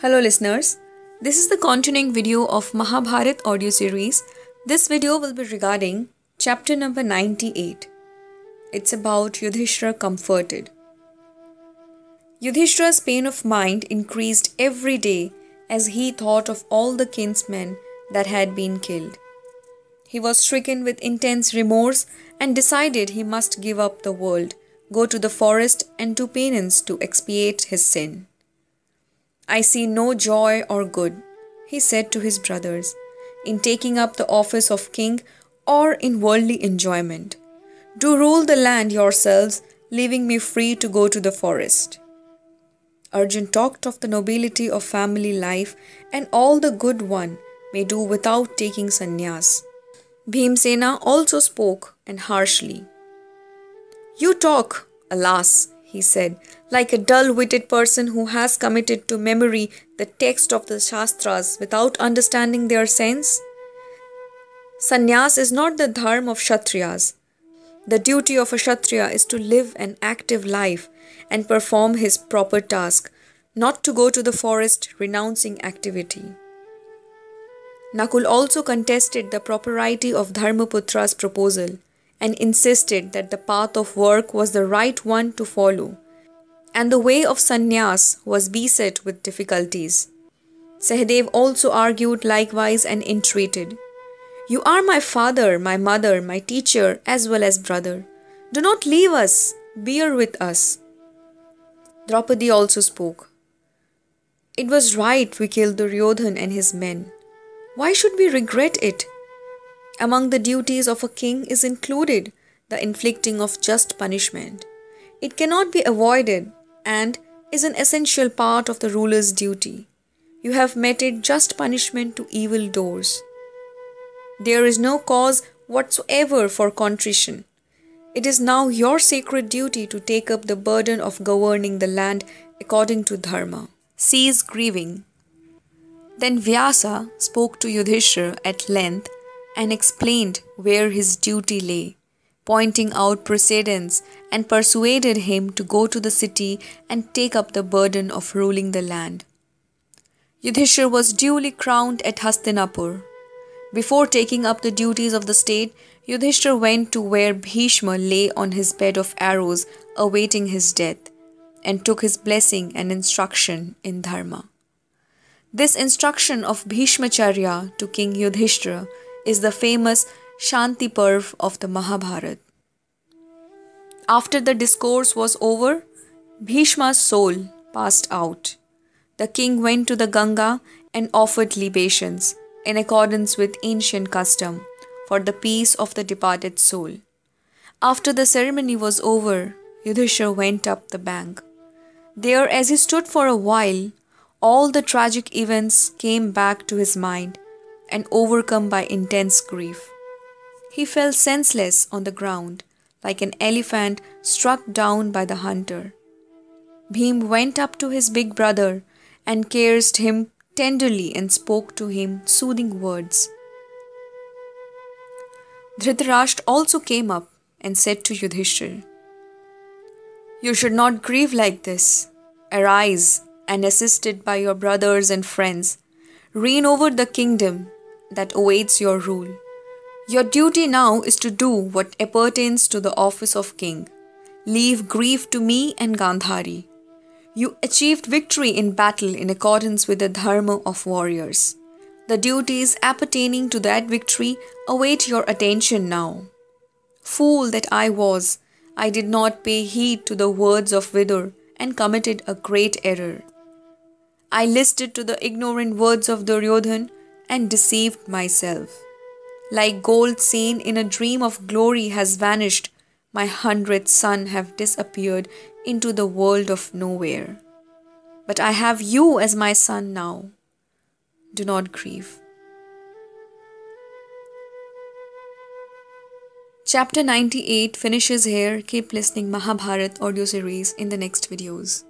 Hello listeners, this is the continuing video of Mahabharat audio series. This video will be regarding chapter number 98. It's about Yudhishthira comforted. Yudhishthira's pain of mind increased every day as he thought of all the kinsmen that had been killed. He was stricken with intense remorse and decided he must give up the world, go to the forest and do penance to expiate his sin. I see no joy or good, he said to his brothers, in taking up the office of king or in worldly enjoyment. Do rule the land yourselves, leaving me free to go to the forest. Arjun talked of the nobility of family life and all the good one may do without taking sannyas. Bhimsena also spoke and harshly. You talk, alas, he said, like a dull-witted person who has committed to memory the text of the Shastras without understanding their sense. Sannyas is not the dharma of Kshatriyas. The duty of a Kshatriya is to live an active life and perform his proper task, not to go to the forest renouncing activity. Nakul also contested the propriety of Dharmaputra's proposal and insisted that the path of work was the right one to follow, and the way of sannyas was beset with difficulties. Sahadev also argued likewise and entreated, You are my father, my mother, my teacher, as well as brother. Do not leave us, bear with us. Draupadi also spoke. It was right we killed Duryodhan and his men. Why should we regret it? Among the duties of a king is included the inflicting of just punishment. It cannot be avoided and is an essential part of the ruler's duty. You have meted just punishment to evil doers. There is no cause whatsoever for contrition. It is now your sacred duty to take up the burden of governing the land according to dharma. Cease grieving. Then Vyasa spoke to Yudhishthira at length and explained where his duty lay, pointing out precedents and persuaded him to go to the city and take up the burden of ruling the land. Yudhishthira was duly crowned at Hastinapur. Before taking up the duties of the state, Yudhishthira went to where Bhishma lay on his bed of arrows awaiting his death and took his blessing and instruction in dharma. This instruction of Bhishmacharya to King Yudhishthira is the famous Shanti Parv of the Mahabharata. After the discourse was over, Bhishma's soul passed out. The king went to the Ganga and offered libations in accordance with ancient custom for the peace of the departed soul. After the ceremony was over, Yudhishthira went up the bank. There, as he stood for a while, all the tragic events came back to his mind and overcome by intense grief. He fell senseless on the ground, like an elephant struck down by the hunter. Bhim went up to his big brother and caressed him tenderly and spoke to him soothing words. Dhritarashtra also came up and said to Yudhishthira, You should not grieve like this. Arise, and assisted by your brothers and friends, reign over the kingdom that awaits your rule. Your duty now is to do what appertains to the office of king. Leave grief to me and Gandhari. You achieved victory in battle in accordance with the dharma of warriors. The duties appertaining to that victory await your attention now. Fool that I was, I did not pay heed to the words of Vidur and committed a great error. I listened to the ignorant words of Duryodhan and deceived myself. Like gold seen in a dream of glory has vanished, my 100th son have disappeared into the world of nowhere. But I have you as my son now. Do not grieve. Chapter 98 finishes here. Keep listening Mahabharat audio series in the next videos.